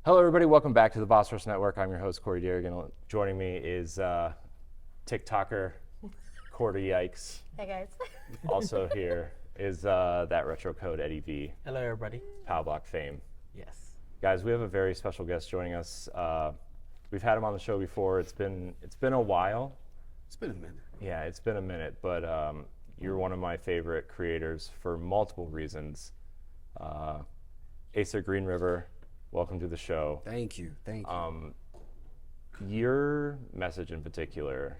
Hello, everybody. Welcome back to the Boss Rush Network. I'm your host, Courty. Joining me is TikToker Courty Yikes. Hey guys. Also here is that retro code Eddie V. Hello, everybody. Pow Block fame. Yes. Guys, we have a very special guest joining us. We've had him on the show before. It's been a while. It's been a minute. Yeah, it's been a minute, but you're one of my favorite creators for multiple reasons. Asa GreenRiver, welcome to the show. Thank you. Your message in particular,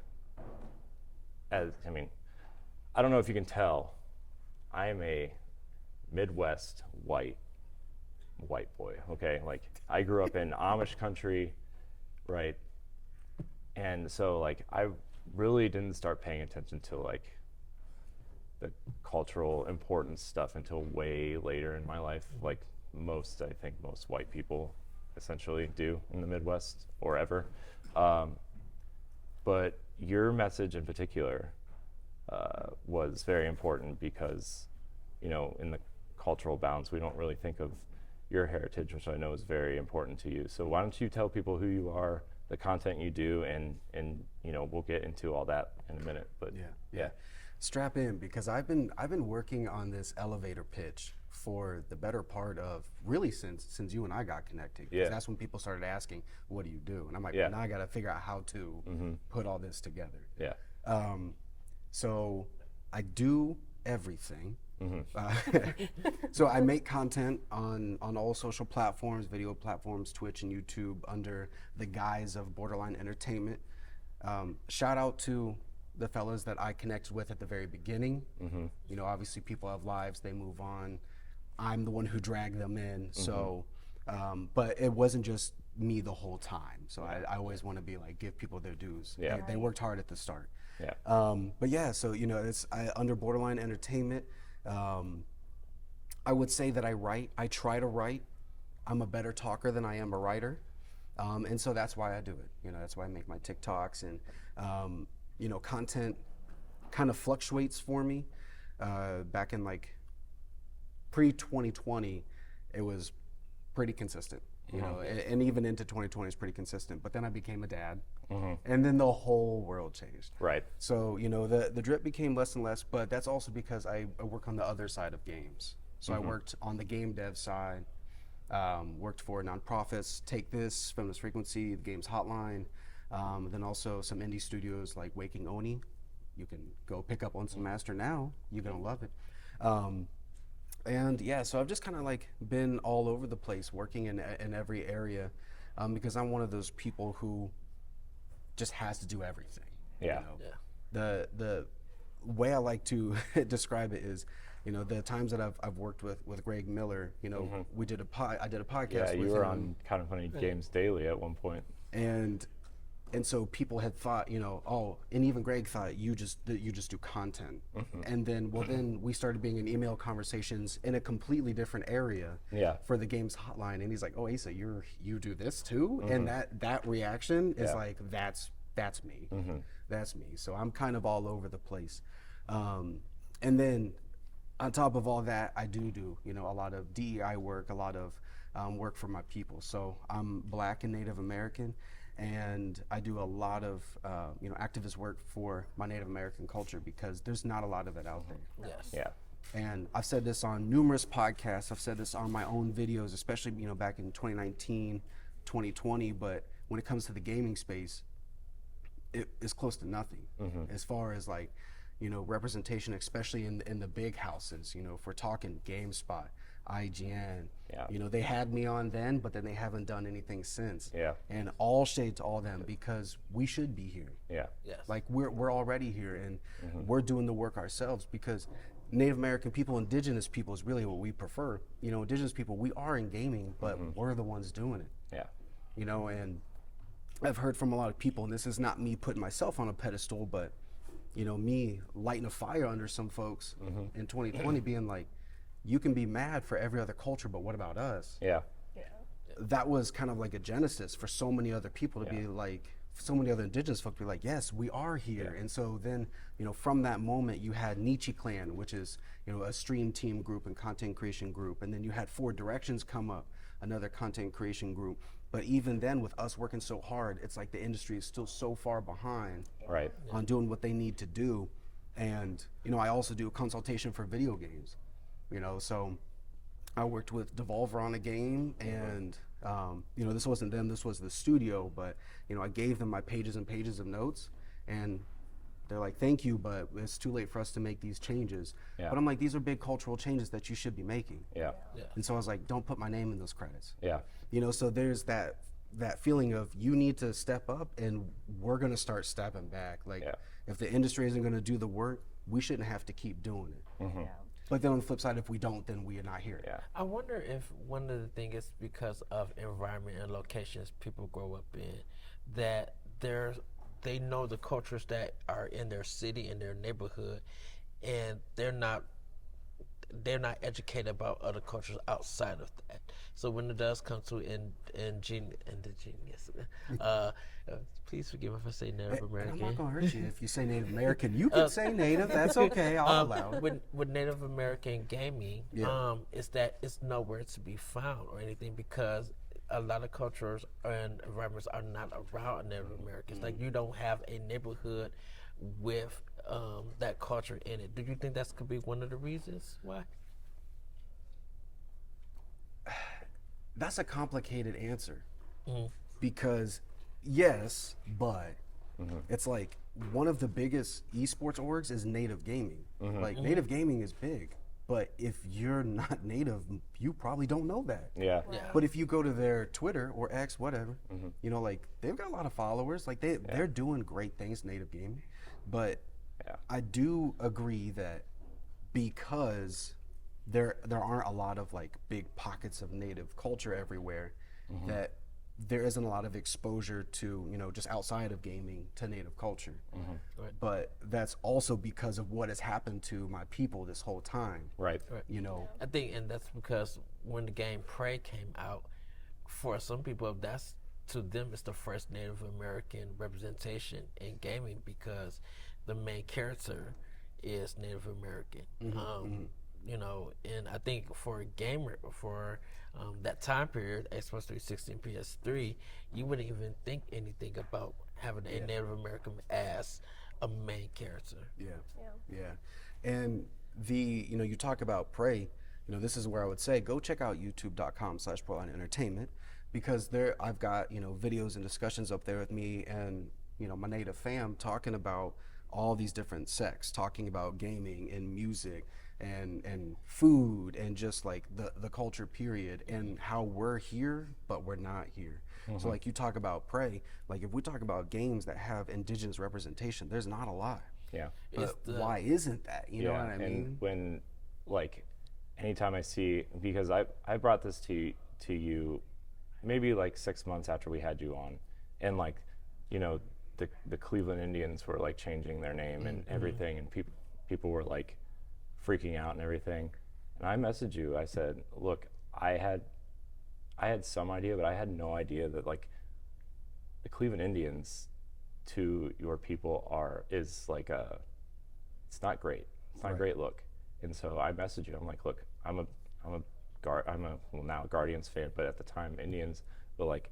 I don't know if you can tell, I am a Midwest white boy, okay? Like, I grew up in Amish country, right? And so, like, I really didn't start paying attention to, like, the cultural importance stuff until way later in my life, like I think most white people essentially do in the Midwest or ever. But your message in particular was very important because, you know, in the cultural bounds, we don't really think of your heritage, which I know is very important to you. So why don't you tell people who you are, the content you do, and you know, we'll get into all that in a minute. But yeah. Strap in, because I've been working on this elevator pitch for the better part of really since you and I got connected. Yeah. That's when people started asking, what do you do? And I'm like, Yeah. now I got to figure out how to put all this together. Yeah. So I do everything. So I make content on all social platforms, video platforms, Twitch and YouTube, under the guise of Borderline Entertainment. Shout out to the fellas that I connected with at the very beginning. You know, obviously people have lives, they move on. I'm the one who dragged them in. So, but it wasn't just me the whole time. So I always want to be like, give people their dues. Yeah. They worked hard at the start. Yeah. But yeah, so, you know, it's under Borderline Entertainment. I would say that I try to write. I'm a better talker than I am a writer. And so that's why I do it. You know, that's why I make my TikToks, and, you know, content kind of fluctuates for me. Back in like pre-2020, it was pretty consistent, you know, and even into 2020 is pretty consistent. But then I became a dad, and then the whole world changed. Right. So, you know, the drip became less and less, but that's also because I work on the other side of games. So I worked on the game dev side, worked for nonprofits, Take This, Feminist Frequency, the Games Hotline, then also some indie studios like Waking Oni. You can go pick up on some Master now. You're gonna love it. And yeah, so I've just kind of like been all over the place, working in every area, because I'm one of those people who just has to do everything. Yeah. You know? The way I like to describe it is, you know, the times that I've worked with Greg Miller, you know, I did a podcast. Yeah, you with were him, on Kind of Funny Games Daily at one point. and so people had thought, you know, oh, and even Greg thought you just do content. And then we started being in email conversations in a completely different area. Yeah. For the Games Hotline, and he's like, oh, Asa, you do this too, and that reaction is like, that's me. That's me. So I'm kind of all over the place. And then on top of all that, I do, you know, a lot of DEI work, a lot of work for my people. So I'm Black and Native American, and I do a lot of, you know, activist work for my Native American culture, because there's not a lot of it out there. Yes. Yeah. And I've said this on numerous podcasts. I've said this on my own videos, especially, you know, back in 2019, 2020. But when it comes to the gaming space, it is close to nothing as far as, like, you know, representation, especially in the big houses. You know, if we're talking GameSpot, IGN, you know, they had me on then, but then they haven't done anything since. Yeah. And all shade to all them, because we should be here. Yeah. Yes. Like, we're already here, and we're doing the work ourselves, because Native American people, Indigenous people is really what we prefer. You know, Indigenous people, we are in gaming, but we're the ones doing it. Yeah. You know, and I've heard from a lot of people, and this is not me putting myself on a pedestal, but, you know, me lighting a fire under some folks in 2020, being like, you can be mad for every other culture, but what about us? Yeah. That was kind of like a genesis for so many other people to be like, so many other indigenous folk be like, yes, we are here. And so then, from that moment, you had Nietzsche Clan, which is, a stream team group and content creation group. And then you had Four Directions come up, another content creation group. But even then, with us working so hard, it's like the industry is still so far behind on doing what they need to do. And, I also do a consultation for video games, so I worked with Devolver on a game, and this wasn't them, this was the studio, but I gave them my pages and pages of notes, and they're like, thank you, but it's too late for us to make these changes. But I'm like, these are big cultural changes that you should be making. And so I was like, don't put my name in those credits. So there's that feeling of, you need to step up, and we're going to start stepping back. Like, if the industry isn't going to do the work, we shouldn't have to keep doing it. But then on the flip side, if we don't, then we are not here. I wonder if one of the things is because of environment and locations people grow up in, that they know the cultures that are in their city, in their neighborhood, and they're not educated about other cultures outside of that. So when it does come to indigenous, please forgive me if I say Native American. I'm not gonna hurt you if you say Native American. You can say Native. That's okay. I'll allow it. With Native American gaming, is that it's nowhere to be found or anything, because a lot of cultures and environments are not around Native Americans. Like, you don't have a neighborhood with that culture in it. Do you think that could be one of the reasons why? That's a complicated answer, because yes, but it's like one of the biggest esports orgs is Native Gaming. Like, Native Gaming is big, but if you're not Native, you probably don't know that. But if you go to their Twitter or X, whatever, like, they've got a lot of followers. Like, they're doing great things, Native Gaming. But I do agree that because there aren't a lot of, like, big pockets of Native culture everywhere, that there isn't a lot of exposure to, just outside of gaming to Native culture. But that's also because of what has happened to my people this whole time. I think, and that's because when the game Prey came out, for some people, that's, to them, it's the first Native American representation in gaming, because the main character is Native American. And I think for a gamer, for that time period, Xbox 360 and PS3, you wouldn't even think anything about having a Native American as a main character. And you talk about Prey, this is where I would say, go check out youtube.com/Portland Entertainment, because I've got, videos and discussions up there with me and, my Native fam, talking about all these different sects, talking about gaming and music and food and just like the culture period, and how we're here but we're not here. So like, you talk about Prey, like, if we talk about games that have indigenous representation, there's not a lot. But why isn't that? You know what I mean? And when, like, anytime I see, because I brought this to you maybe like 6 months after we had you on, and like, the Cleveland Indians were like changing their name and everything, and people were like freaking out and everything. And I messaged you, I said, look, I had some idea, but I had no idea that, like, the Cleveland Indians to your people is like it's not great. It's not a great look. And so I messaged you. I'm like, look, I'm now Guardians fan, but at the time Indians. But like,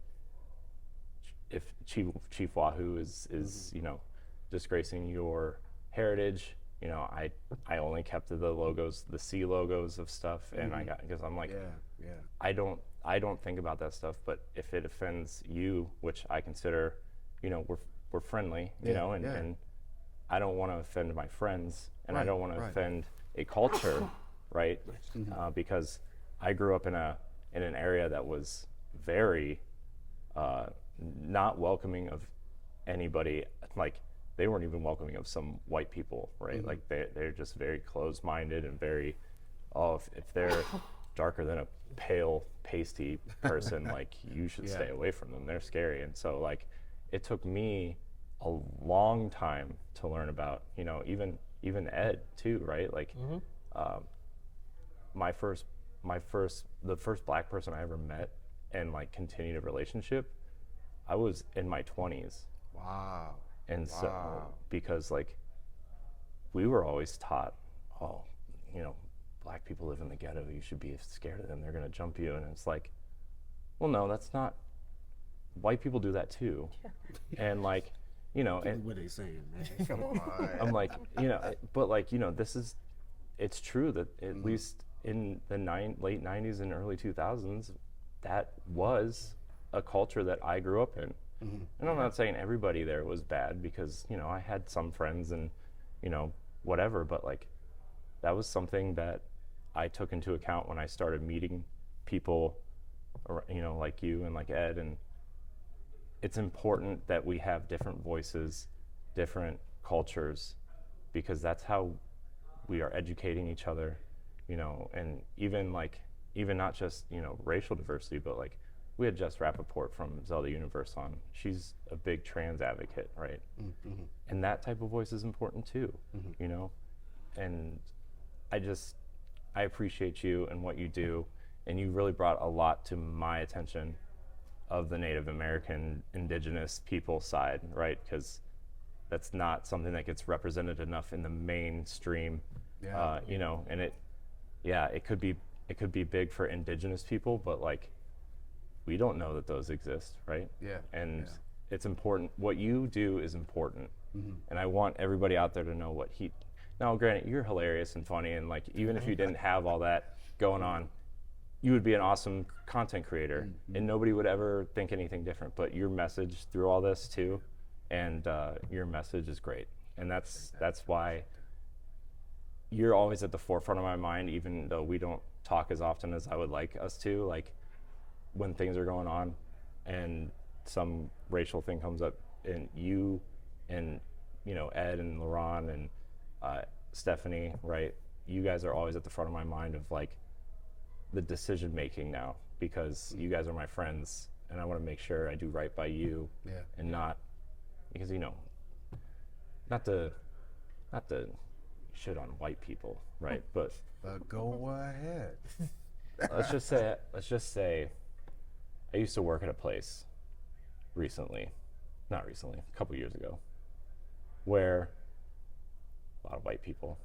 if Chief Wahoo is disgracing your heritage, I only kept the logos, the C logos of stuff, and I got, because I'm like, I don't think about that stuff. But if it offends you, which I consider, we're friendly, and I don't want to offend my friends, and I don't want to offend a culture, right? Because I grew up in an area that was very not welcoming of anybody. Like, they weren't even welcoming of some white people, right? Like, they're just very closed-minded and very, if they're darker than a pale, pasty person, like, you should stay away from them. They're scary. And so, like, it took me a long time to learn about, even Ed too, right? Like, the first black person I ever met and like continued a relationship, I was in my 20s. Wow. Wow. And so, Wow. because like, we were always taught, oh, you know, black people live in the ghetto, you should be scared of them, they're gonna jump you. And it's like, well, no, that's not, white people do that too. And like, you know, and What are they saying, man? Come on. I'm like, you know, but like, you know, it's true that at least in the late 90s and early 2000s, that was a culture that I grew up in. And I'm not saying everybody there was bad, because, you know, I had some friends and, you know, whatever, but like, that was something that I took into account when I started meeting people, you know, like you and like Ed. And it's important that we have different voices, different cultures, because that's how we are educating each other, you know. And even not just, you know, racial diversity, but like, we had Jess Rappaport from Zelda Universe on. She's a big trans advocate, right? And that type of voice is important too, you know. And I appreciate you and what you do, and you really brought a lot to my attention of the Native American, indigenous people side, right? Because that's not something that gets represented enough in the mainstream, you know. And it could be big for indigenous people, but like, we don't know that those exist, right? Yeah. And it's important. What you do is important, and I want everybody out there to know what he. Now, granted, you're hilarious and funny, and like, even if you didn't have all that going on, you would be an awesome content creator, and nobody would ever think anything different. But your message through all this too, and your message is great, and that's why you're always at the forefront of my mind, even though we don't talk as often as I would like us to. Like, when things are going on and some racial thing comes up, and you and, you know, Ed and LaRon and Stephanie, right? You guys are always at the front of my mind of like the decision making now, because you guys are my friends, and I want to make sure I do right by you, and not because, you know, not to shit on white people, right? But Go ahead. let's just say I used to work at a place not recently, a couple years ago, where a lot of white people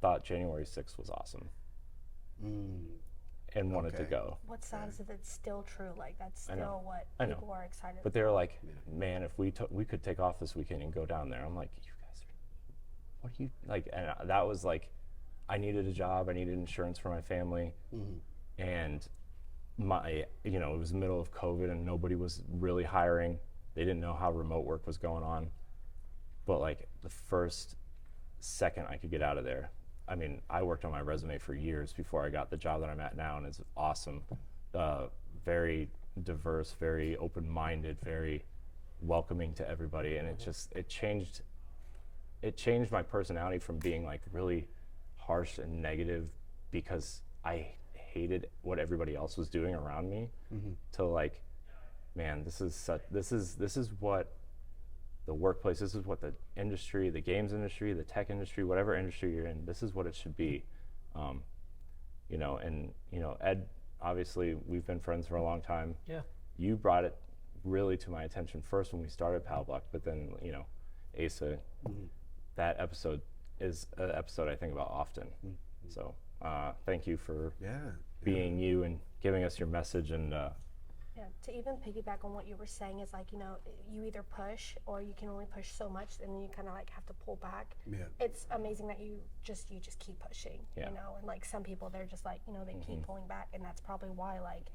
thought January 6th was awesome and wanted to go. What sounds if it's still true? Like, that's still what I know. people are excited But they were like, man, if we could take off this weekend and go down there. I'm like, you guys what do you, like, and that was like, I needed a job, I needed insurance for my family, and you know, it was the middle of COVID and nobody was really hiring. They didn't know how remote work was going on. But like, the first second I could get out of there, I mean, I worked on my resume for years before I got the job that I'm at now, and it's awesome. Very diverse, very open-minded, very welcoming to everybody, and it changed my personality from being like really harsh and negative because I hated what everybody else was doing around me, to like, man, this is what the workplace, this is what the industry, the games industry, the tech industry, whatever industry you're in, this is what it should be. You know, and you know, Ed, obviously we've been friends for a long time. Yeah. You brought it really to my attention first when we started Pal Block, but then, you know, Asa, that episode is an episode I think about often. So thank you for being you and giving us your message. And Yeah, to even piggyback on what you were saying is like, you know, you either push or you can only push so much, and then you kind of like have to pull back. It's amazing that you just keep pushing, you know, and like some people, they're just like, you know, they keep pulling back, and that's probably why like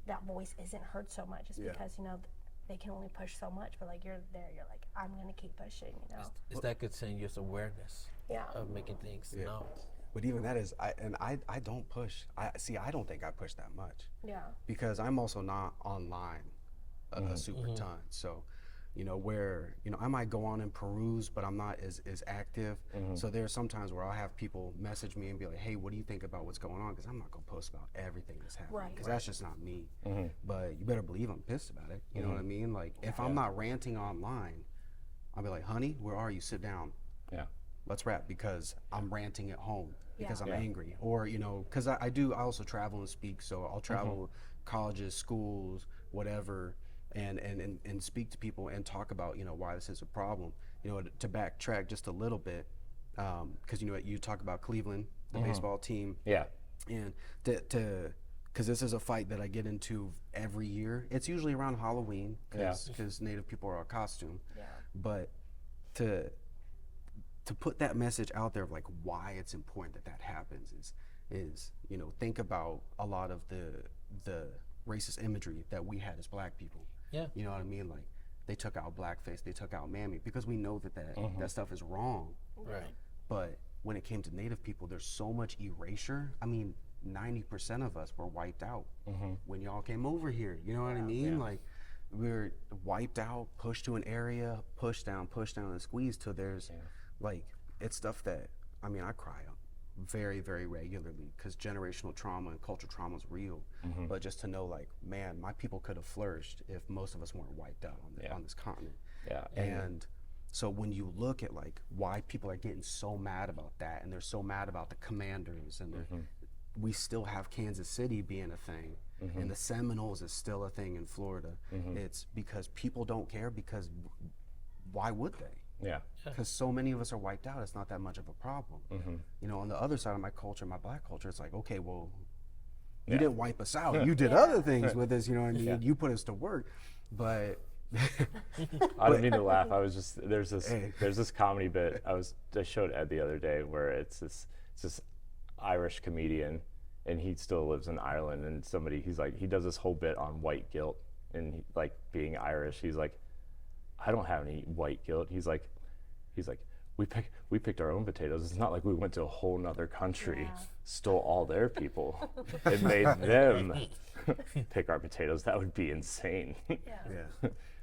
that voice isn't heard so much, is because, you know, they can only push so much, but like you're there, you're like, I'm gonna keep pushing, you know. It's that continuous awareness of making things known. But even that is, I don't push. I don't think I push that much. Yeah. Because I'm also not online a super ton. So, you know, where, you know, I might go on and peruse, but I'm not as active. So there are some times where I'll have people message me and be like, hey, what do you think about what's going on? Because I'm not going to post about everything that's happening. Because that's just not me. But you better believe I'm pissed about it. You know what I mean? Like, if I'm not ranting online, I'll be like, honey, where are you? Sit down. yeah, Let's rap, because I'm ranting at home because I'm angry. Or, you know, because I also travel and speak, so I'll travel colleges, schools, whatever, and speak to people and talk about, you know, why this is a problem. You know, to backtrack just a little bit, because, you know, you talk about Cleveland, the baseball team. Yeah. And because this is a fight that I get into every year. It's usually around Halloween because Native people are a costume. Yeah. But to put that message out there of like why it's important that that happens is you know, think about a lot of the racist imagery that we had as Black people. Yeah. You know what I mean? Like they took out blackface, they took out mammy because we know that stuff is wrong. Right. But when it came to Native people, there's so much erasure. I mean, 90% of us were wiped out when y'all came over here. You know what I mean? Like we were wiped out, pushed to an area, pushed down, and squeezed till there's like, it's stuff that, I mean, I cry very, very regularly because generational trauma and cultural trauma is real. But just to know, like, man, my people could have flourished if most of us weren't wiped out on this continent. Yeah. And so when you look at like why people are getting so mad about that, and they're so mad about the Commanders, and we still have Kansas City being a thing, and the Seminoles is still a thing in Florida. It's because people don't care, because why would they? Yeah. Because so many of us are wiped out, it's not that much of a problem. You know, on the other side of my culture, my Black culture, it's like, okay, well, you didn't wipe us out. You did other things with us, you know what I mean? You put us to work. But I don't mean to laugh. I was just, there's this comedy bit I showed Ed the other day where it's this Irish comedian, and he still lives in Ireland, and he does this whole bit on white guilt and like being Irish. He's like, I don't have any white guilt. He's like, we picked our own potatoes. It's not like we went to a whole nother country, stole all their people, and made them pick our potatoes. That would be insane.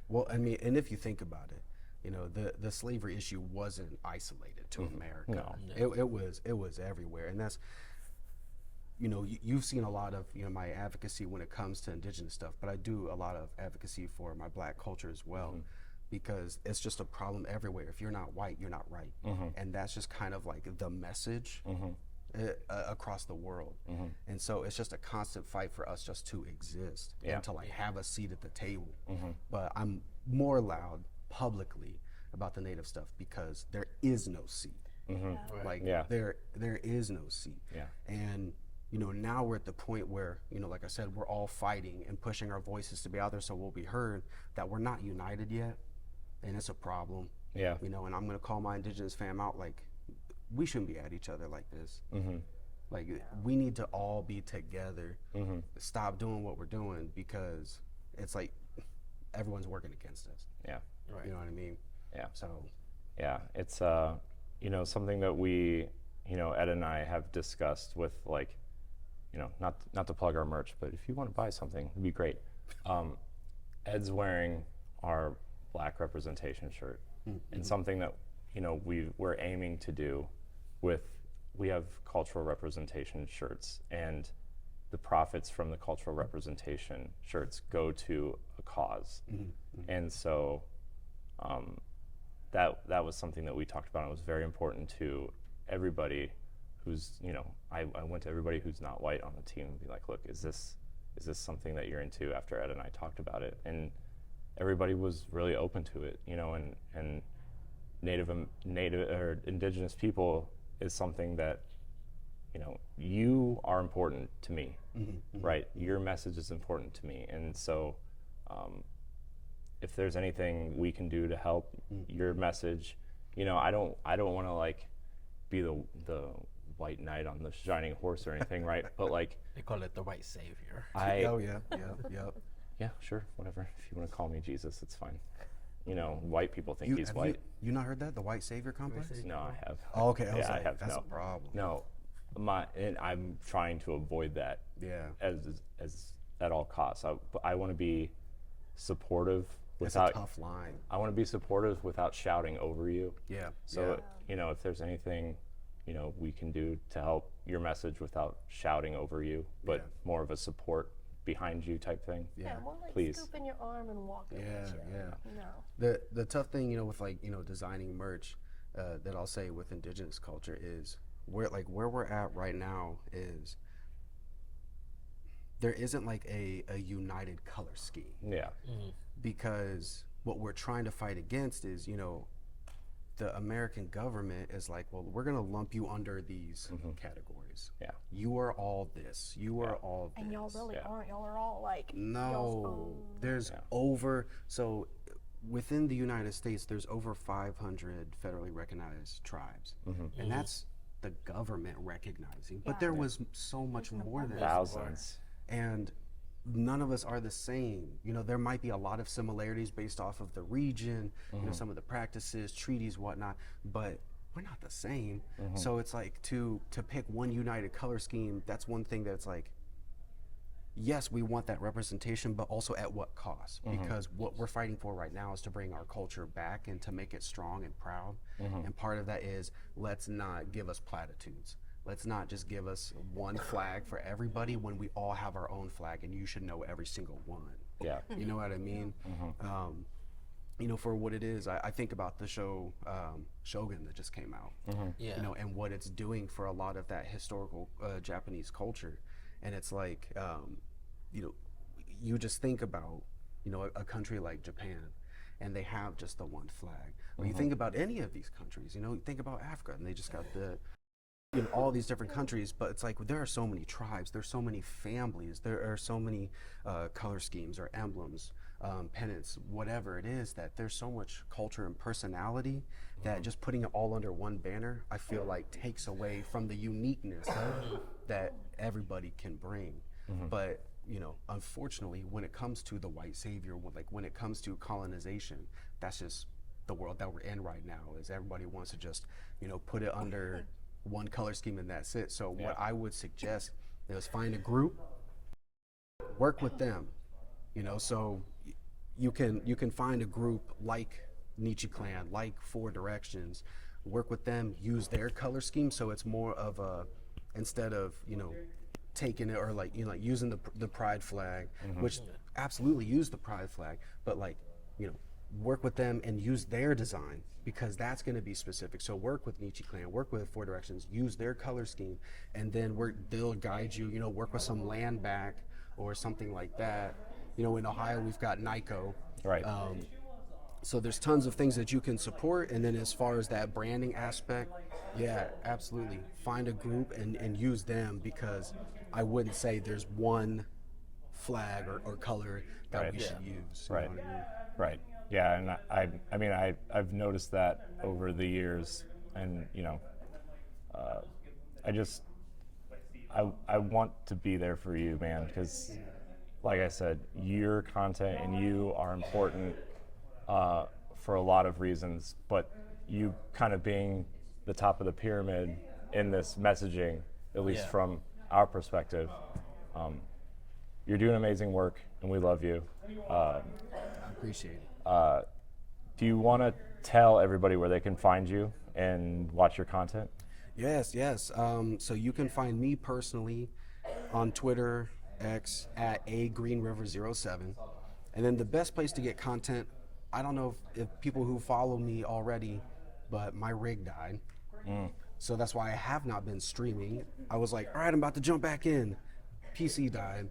Well, I mean, and if you think about it, you know, the slavery issue wasn't isolated to America. No. It was everywhere, and that's, you know, you've seen a lot of, you know, my advocacy when it comes to Indigenous stuff, but I do a lot of advocacy for my Black culture as well. Because it's just a problem everywhere. If you're not white, you're not right. And that's just kind of like the message across the world. And so it's just a constant fight for us just to exist and to like have a seat at the table. But I'm more loud publicly about the Native stuff because there is no seat. Like there is no seat. And you know, now we're at the point where, you know, like I said, we're all fighting and pushing our voices to be out there so we'll be heard, that we're not united yet. And it's a problem. You know, and I'm gonna call my Indigenous fam out, like, we shouldn't be at each other like this. Like, we need to all be together, stop doing what we're doing, because it's like everyone's working against us. You know what I mean? So. It's, you know, something that we, you know, Ed and I have discussed with, like, you know, not to plug our merch, but if you want to buy something, it'd be great. Ed's wearing our Black representation shirt, and something that, you know, we're aiming to do we have cultural representation shirts, and the profits from the cultural representation shirts go to a cause. And so that was something that we talked about, and it was very important to everybody who's, you know, I went to everybody who's not white on the team and be like, look, is this something that you're into, after Ed and I talked about it? And everybody was really open to it, you know, and Native or Indigenous people is something that, you know, you are important to me, right? Your message is important to me. And so if there's anything we can do to help your message, you know, I don't want to like be the white knight on the shining horse or anything, right? But like, they call it the white savior. Yeah, sure, whatever. If you want to call me Jesus, it's fine. You know, white people think he's white. You not heard that? The white savior complex? No, I have. Oh, okay. I was like, I have. That's No. a problem. No, and I'm trying to avoid that. As at all costs. I want to be supportive without. It's a tough line. I want to be supportive without shouting over you. So you know, if there's anything, you know, we can do to help your message without shouting over you, but more of a support behind you type thing. More like please. scoop in your arm and walk with you. The tough thing, you know, with like, you know, designing merch, that I'll say with Indigenous culture is where we're at right now is there isn't like a united color scheme. Yeah. Because what we're trying to fight against is, the American government is like, well, we're going to lump you under these categories. Yeah. You are all this. You are all this. And y'all really aren't. Y'all are all like No, there's so within the United States, there's over 500 federally recognized tribes. And that's the government recognizing. But there was so much more than that. Thousands. And none of us are the same. There might be a lot of similarities based off of the region, some of the practices, treaties, whatnot, but we're not the same. So it's like to pick one united color scheme, that's one thing that's like, yes, we want that representation, but also at what cost? Because what we're fighting for right now is to bring our culture back and to make it strong and proud. And part of that is, let's not give us platitudes. Let's not just give us one flag for everybody when we all have our own flag, and you should know every single one. Yeah. You know what I mean? For what it is, I think about the show Shogun that just came out. And what it's doing for a lot of that historical Japanese culture. And it's like, you just think about, a country like Japan, and they have just the one flag. When you think about any of these countries, you think about Africa, and they just got all these different countries, but it's like there are so many tribes, there's so many families, there are so many color schemes or emblems, pennants, whatever it is, that there's so much culture and personality that just putting it all under one banner, I feel like takes away from the uniqueness that everybody can bring. But unfortunately, when it comes to the white savior, when it comes to colonization, that's just the world that we're in right now. Is everybody wants to just put it under one color scheme and that's it. So what I would suggest is find a group, work with them. So you can find a group like Nietzsche Clan, like Four Directions, work with them, use their color scheme, so it's more of a, instead of taking it or using the pride flag, which absolutely use the pride flag, but work with them and use their design, because that's going to be specific. So work with Nietzsche Clan, work with Four Directions, use their color scheme, and then they'll guide you, work with some land back or something like that. In Ohio, we've got NICO. Right. So there's tons of things that you can support. And then as far as that branding aspect, yeah, absolutely. Find a group and use them, because I wouldn't say there's one flag or color that we should use. Right. You know what I mean? Right. Yeah, and I've noticed that over the years, and I want to be there for you, man, because like I said, your content and you are important for a lot of reasons, but you kind of being the top of the pyramid in this messaging, at least from our perspective, you're doing amazing work, and we love you. I appreciate it. Do you want to tell everybody where they can find you and watch your content? Yes. So you can find me personally on Twitter, X, at Asa GreenRiver07. And then the best place to get content, I don't know if people who follow me already, but my rig died. So that's why I have not been streaming. I was like, all right, I'm about to jump back in. PC died.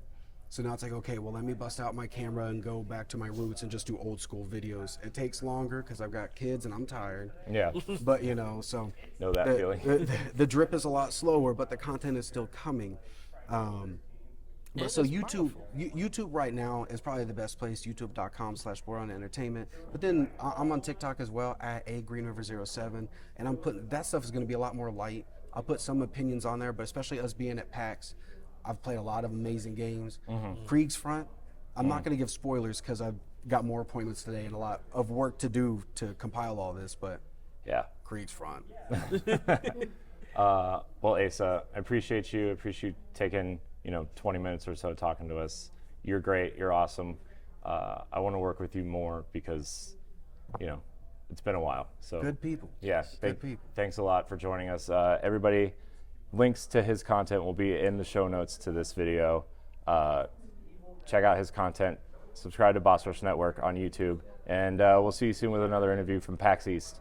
So now it's like, okay, well, let me bust out my camera and go back to my roots and just do old school videos. It takes longer because I've got kids and I'm tired. Yeah. But, so know that feeling. The drip is a lot slower, but the content is still coming. But so YouTube right now is probably the best place, youtube.com/BoronEntertainment. But then I'm on TikTok as well, at Asa GreenRiver07. And I'm putting, that stuff is going to be a lot more light. I'll put some opinions on there, but especially us being at PAX, I've played a lot of amazing games. Krieg's Front, I'm not going to give spoilers because I've got more appointments today and a lot of work to do to compile all this, but Krieg's Front. Well, Asa, I appreciate you. I appreciate you taking 20 minutes or so talking to us. You're great. You're awesome. I want to work with you more because, it's been a while. So good people. Yeah. Good people. Thanks a lot for joining us. Everybody, links to his content will be in the show notes to this video. Check out his content. Subscribe to Boss Rush Network on YouTube. And we'll see you soon with another interview from PAX East.